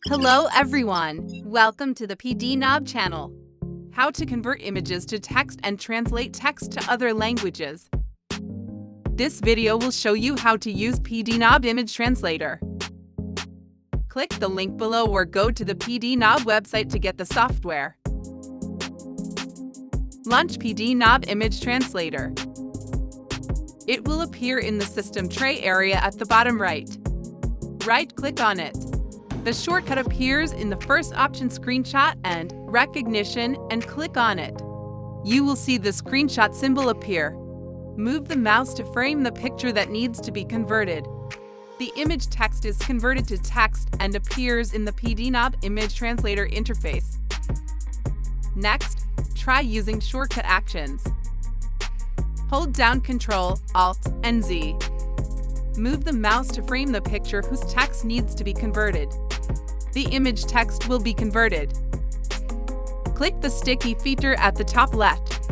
Hello everyone! Welcome to the PDNob channel. How to convert images to text and translate text to other languages. This video will show you how to use PDNob Image Translator. Click the link below or go to the PDNob website to get the software. Launch PDNob Image Translator. It will appear in the system tray area at the bottom right. Right-click on it. The shortcut appears in the first option, Screenshot and Recognition, and click on it. You will see the screenshot symbol appear. Move the mouse to frame the picture that needs to be converted. The image text is converted to text and appears in the PDNob Image Translator interface. Next, try using shortcut actions. Hold down Ctrl, Alt, and Z. Move the mouse to frame the picture whose text needs to be converted. The image text will be converted. Click the sticky feature at the top left.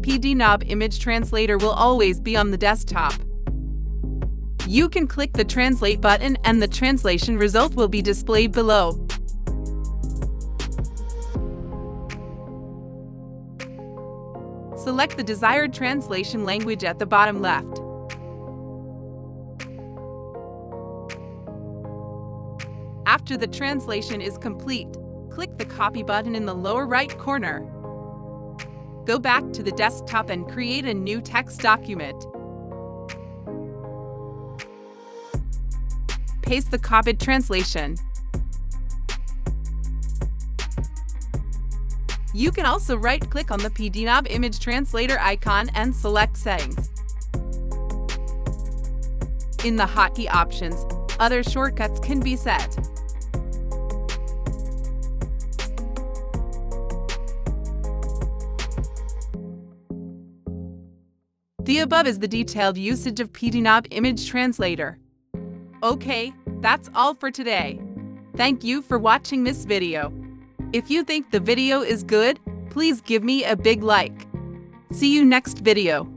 PDNob Image Translator will always be on the desktop. You can click the Translate button and the translation result will be displayed below. Select the desired translation language at the bottom left. After the translation is complete, click the Copy button in the lower right corner. Go back to the desktop and create a new text document. Paste the copied translation. You can also right-click on the PDNob Image Translator icon and select Settings. In the hotkey options, other shortcuts can be set. The above is the detailed usage of PDNob Image Translator. Okay, that's all for today. Thank you for watching this video. If you think the video is good, please give me a big like. See you next video.